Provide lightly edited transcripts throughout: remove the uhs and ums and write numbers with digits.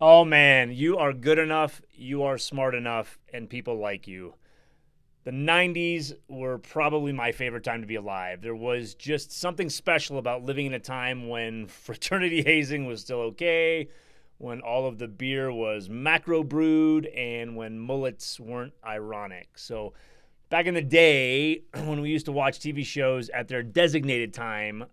Oh man, you are good enough, you are smart enough, and people like you. The 90s were probably my favorite time to be alive. There was just something special about living in a time when fraternity hazing was still okay, when all of the beer was macro brewed, and when mullets weren't ironic. So, back in the day, when we used to watch TV shows at their designated time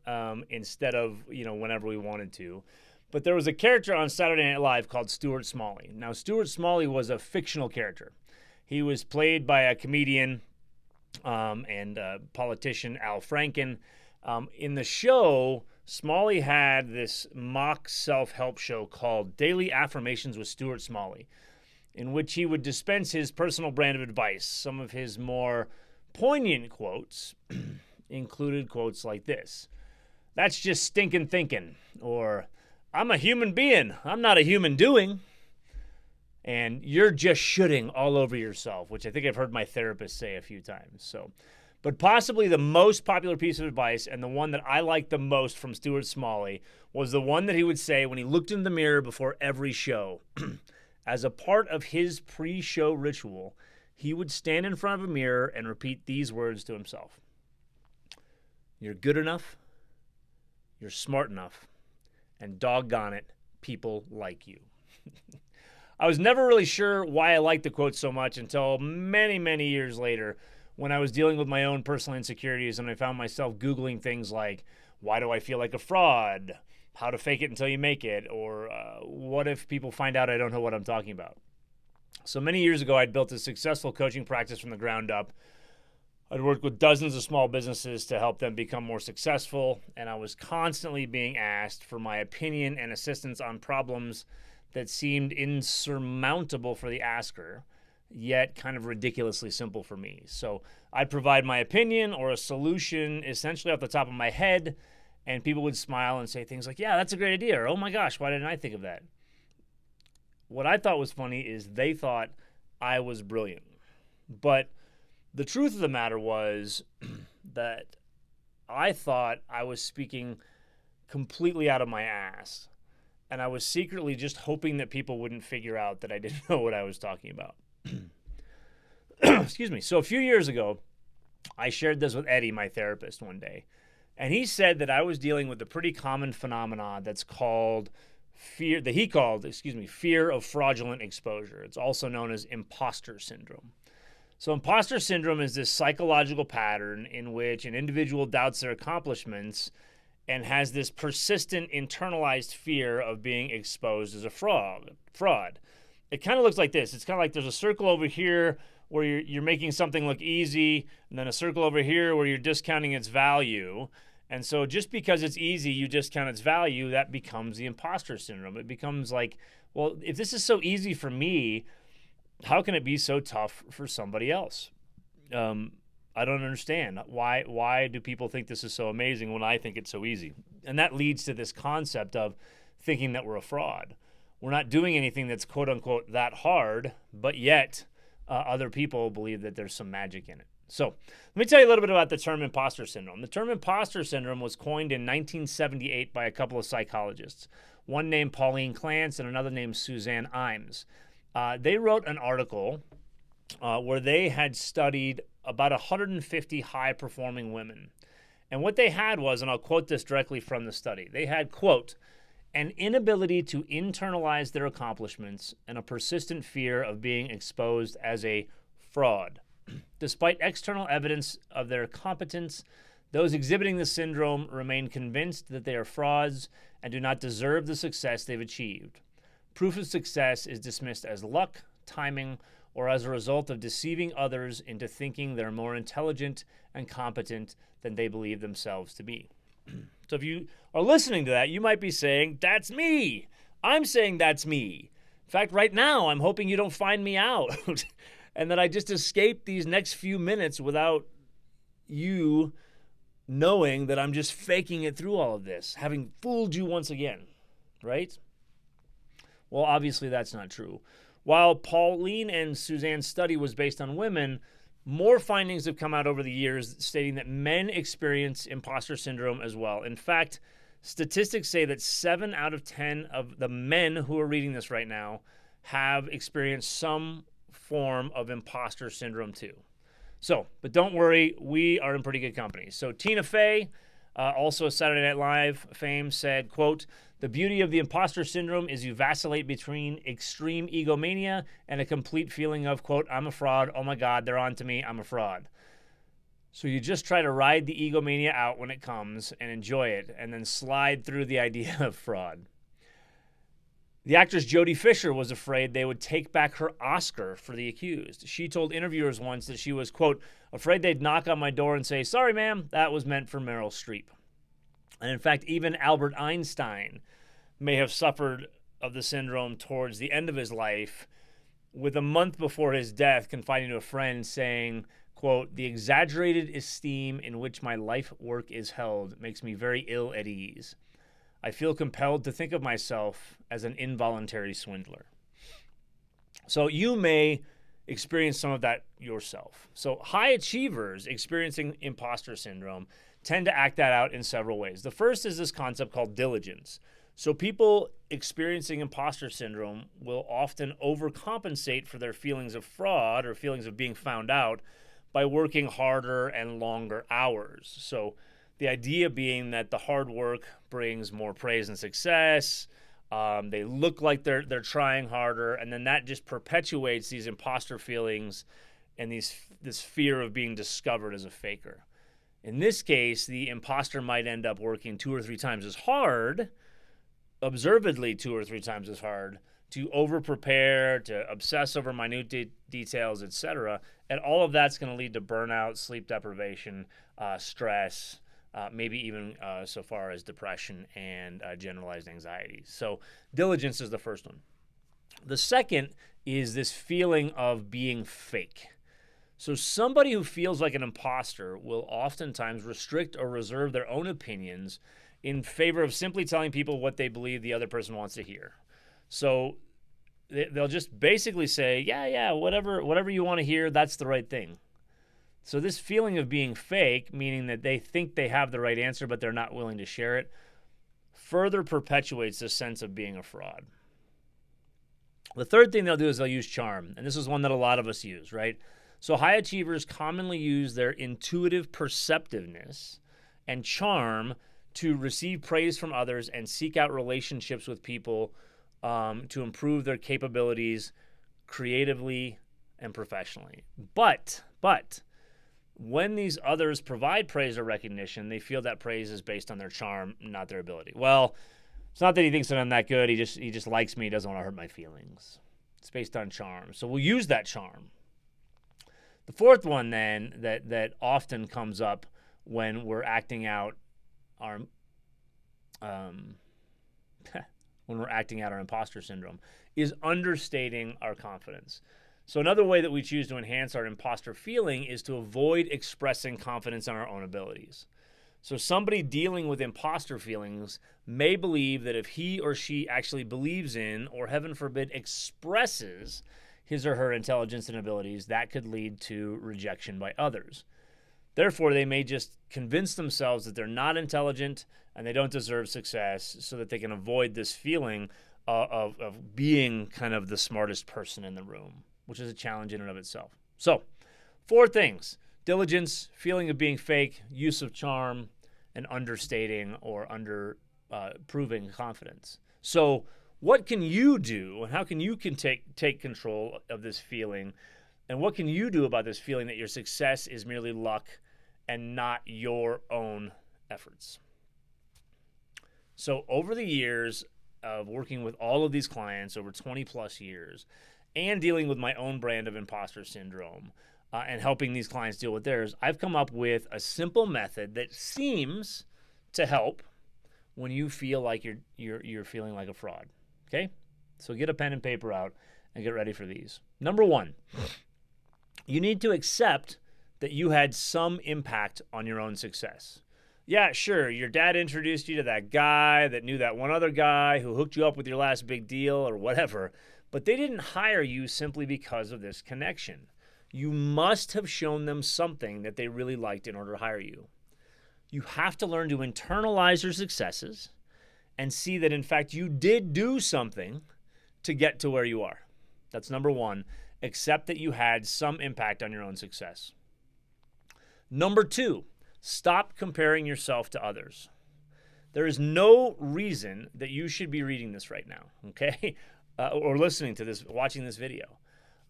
instead of, whenever we wanted to. But there was a character on Saturday Night Live called Stuart Smalley. Now, Stuart Smalley was a fictional character. He was played by a comedian and politician, Al Franken. In the show, Smalley had this mock self-help show called Daily Affirmations with Stuart Smalley, in which he would dispense his personal brand of advice. Some of his more poignant quotes included quotes like this: "That's just stinking thinking," or "I'm a human being, I'm not a human doing," and "You're just shooting all over yourself," which I think I've heard my therapist say a few times. But possibly the most popular piece of advice, and the one that I liked the most from Stuart Smalley, was the one that he would say when he looked in the mirror before every show. As a part of his pre-show ritual, he would stand in front of a mirror and repeat these words to himself: "You're good enough, you're smart enough, and doggone it, people like you." I was never really sure why I liked the quote so much until many, many years later, when I was dealing with my own personal insecurities and I found myself Googling things like, "Why do I feel like a fraud?" "How to fake it until you make it," or "What if people find out I don't know what I'm talking about?" So many years ago, I'd built a successful coaching practice from the ground up. I'd worked with dozens of small businesses to help them become more successful, and I was constantly being asked for my opinion and assistance on problems that seemed insurmountable for the asker, yet kind of ridiculously simple for me. So I'd provide my opinion or a solution essentially off the top of my head, and people would smile and say things like, "Yeah, that's a great idea," or "Oh my gosh, why didn't I think of that?" What I thought was funny is they thought I was brilliant. But the truth of the matter was that I thought I was speaking completely out of my ass. And I was secretly just hoping that people wouldn't figure out that I didn't know what I was talking about. Excuse me. So a few years ago, I shared this with Eddie, my therapist, one day. And he said that I was dealing with a pretty common phenomenon that's called fear of fraudulent exposure. It's also known as imposter syndrome. So imposter syndrome is this psychological pattern in which an individual doubts their accomplishments and has this persistent internalized fear of being exposed as a fraud. It kind of looks like this. It's kind of like there's a circle over here where you're making something look easy, and then a circle over here where you're discounting its value. And so just because it's easy, you discount its value, that becomes the imposter syndrome. It becomes like, well, if this is so easy for me, how can it be so tough for somebody else? I don't understand. Why do people think this is so amazing when I think it's so easy? And that leads to this concept of thinking that we're a fraud. We're not doing anything that's quote unquote that hard, but yet other people believe that there's some magic in it. So let me tell you a little bit about the term imposter syndrome. The term imposter syndrome was coined in 1978 by a couple of psychologists, one named Pauline Clance and another named Suzanne Imes. They wrote an article where they had studied about 150 high-performing women. And what they had was, and I'll quote this directly from the study, they had, quote, "an inability to internalize their accomplishments and a persistent fear of being exposed as a fraud. Despite external evidence of their competence, those exhibiting the syndrome remain convinced that they are frauds and do not deserve the success they've achieved. Proof of success is dismissed as luck, timing, or as a result of deceiving others into thinking they're more intelligent and competent than they believe themselves to be." So if you are listening to that, you might be saying, "That's me. I'm saying that's me. In fact, right now, I'm hoping you don't find me out and that I just escape these next few minutes without you knowing that I'm just faking it through all of this, having fooled you once again," right? Well, obviously that's not true. While Pauline and Suzanne's study was based on women, more findings have come out over the years stating that men experience imposter syndrome as well. In fact, Statistics say that 7 out of 10 of the men who are reading this right now have experienced some form of imposter syndrome too. So, but don't worry, we are in pretty good company. So Tina Fey, also Saturday Night Live fame, said, quote, "The beauty of the imposter syndrome is you vacillate between extreme egomania and a complete feeling of, quote, I'm a fraud. Oh my God, they're on to me. I'm a fraud." So you just try to ride the egomania out when it comes and enjoy it, and then slide through the idea of fraud. The actress Jodie Fisher was afraid they would take back her Oscar for The Accused. She told interviewers once that she was, quote, afraid they'd knock on my door and say, sorry, ma'am, that was meant for Meryl Streep. And in fact, even Albert Einstein may have suffered of the syndrome towards the end of his life, with a month before his death confiding to a friend saying, quote, the exaggerated esteem in which my life work is held makes me very ill at ease. I feel compelled to think of myself as an involuntary swindler. So you may experience some of that yourself. So high achievers experiencing imposter syndrome tend to act that out in several ways. The first is this concept called diligence. So people experiencing imposter syndrome will often overcompensate for their feelings of fraud or feelings of being found out by working harder and longer hours. So the idea being that the hard work brings more praise and success. They look like they're trying harder, and then that just perpetuates these imposter feelings and this fear of being discovered as a faker. In this case, the imposter might end up working 2 or 3 times as hard, observedly 2 or 3 times as hard, to over-prepare, to obsess over minute details, etc. And all of that's going to lead to burnout, sleep deprivation, stress, maybe even so far as depression and generalized anxiety. So diligence is the first one. The second is this feeling of being fake. So somebody who feels like an imposter will oftentimes restrict or reserve their own opinions in favor of simply telling people what they believe the other person wants to hear. So they'll just basically say, yeah, whatever you want to hear, that's the right thing. So this feeling of being fake, meaning that they think they have the right answer, but they're not willing to share it, further perpetuates this sense of being a fraud. The third thing they'll do is they'll use charm. And this is one that a lot of us use, right? So high achievers commonly use their intuitive perceptiveness and charm to receive praise from others and seek out relationships with people to improve their capabilities creatively and professionally. But when these others provide praise or recognition, they feel that praise is based on their charm, not their ability. Well, it's not that he thinks that I'm that good. He just likes me. He doesn't want to hurt my feelings. It's based on charm. So we'll use that charm. The fourth one then that often comes up when we're acting out our imposter syndrome is understating our confidence. So another way that we choose to enhance our imposter feeling is to avoid expressing confidence in our own abilities. So somebody dealing with imposter feelings may believe that if he or she actually believes in, or heaven forbid, expresses his or her intelligence and abilities, that could lead to rejection by others. Therefore, they may just convince themselves that they're not intelligent and they don't deserve success so that they can avoid this feeling of being kind of the smartest person in the room, which is a challenge in and of itself. So, 4 things: diligence, feeling of being fake, use of charm, and understating or proving confidence. So what can you do, and how can you take control of this feeling, and what can you do about this feeling that your success is merely luck and not your own efforts? So over the years of working with all of these clients, over 20 plus years, and dealing with my own brand of imposter syndrome, and helping these clients deal with theirs, I've come up with a simple method that seems to help when you feel like you're feeling like a fraud. Okay? So get a pen and paper out and get ready for these. Number 1, you need to accept that you had some impact on your own success. Yeah, sure, your dad introduced you to that guy that knew that one other guy who hooked you up with your last big deal or whatever, but they didn't hire you simply because of this connection. You must have shown them something that they really liked in order to hire you. You have to learn to internalize your successes and see that, in fact, you did do something to get to where you are. That's number one. Accept that you had some impact on your own success. Number two, stop comparing yourself to others. There is no reason that you should be reading this right now, okay? Or listening to this, watching this video.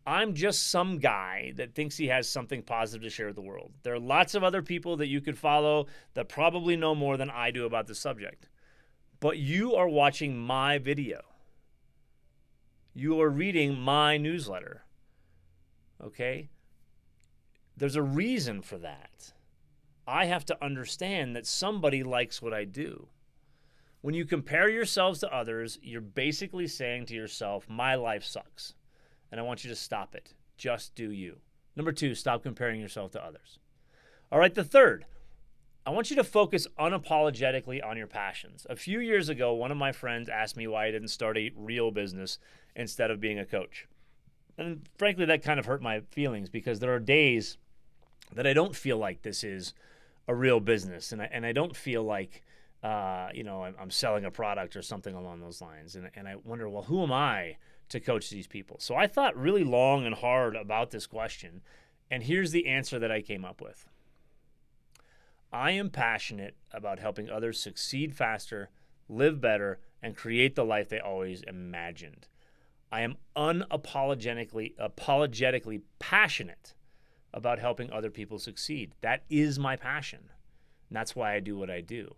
I'm just some guy that thinks he has something positive to share with the world. There are lots of other people that you could follow that probably know more than I do about the subject. But you are watching my video. You are reading my newsletter, okay? There's a reason for that. I have to understand that somebody likes what I do. When you compare yourselves to others, you're basically saying to yourself, my life sucks, and I want you to stop it. Just do you. Number two, stop comparing yourself to others. All right, the third, I want you to focus unapologetically on your passions. A few years ago, one of my friends asked me why I didn't start a real business instead of being a coach. And frankly, that kind of hurt my feelings because there are days that I don't feel like this is a real business, and I don't feel like I'm selling a product or something along those lines. And I wonder, well, who am I to coach these people? So I thought really long and hard about this question, and here's the answer that I came up with. I am passionate about helping others succeed faster, live better, and create the life they always imagined. I am apologetically passionate about helping other people succeed. That is my passion. And that's why I do what I do.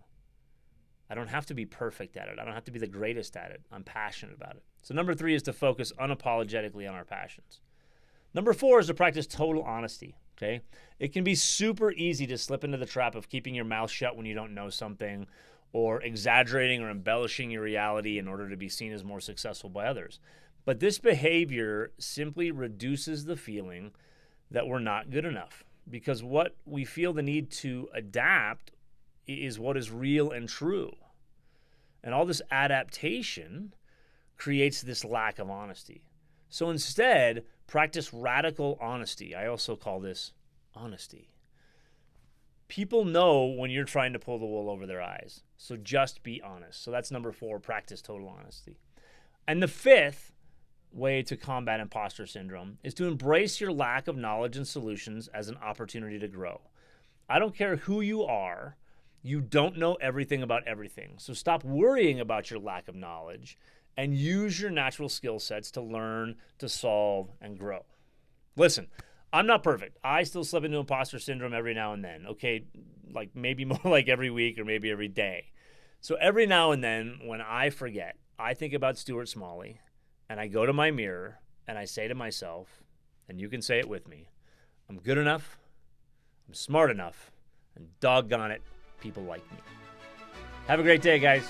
I don't have to be perfect at it. I don't have to be the greatest at it. I'm passionate about it. So number three is to focus unapologetically on our passions. Number four is to practice total honesty, okay? It can be super easy to slip into the trap of keeping your mouth shut when you don't know something, or exaggerating or embellishing your reality in order to be seen as more successful by others. But this behavior simply reduces the feeling that we're not good enough, because what we feel the need to adapt is what is real and true. And all this adaptation creates this lack of honesty. So instead, practice radical honesty. I also call this honesty. People know when you're trying to pull the wool over their eyes. So just be honest. So that's number four, practice total honesty. And the fifth way to combat imposter syndrome is to embrace your lack of knowledge and solutions as an opportunity to grow. I don't care who you are, you don't know everything about everything. So stop worrying about your lack of knowledge and use your natural skill sets to learn, to solve, and grow. Listen, I'm not perfect. I still slip into imposter syndrome every now and then. Okay, like maybe more like every week or maybe every day. So every now and then when I forget, I think about Stuart Smalley, and I go to my mirror and I say to myself, and you can say it with me, I'm good enough, I'm smart enough, and doggone it, people like me. Have a great day, guys.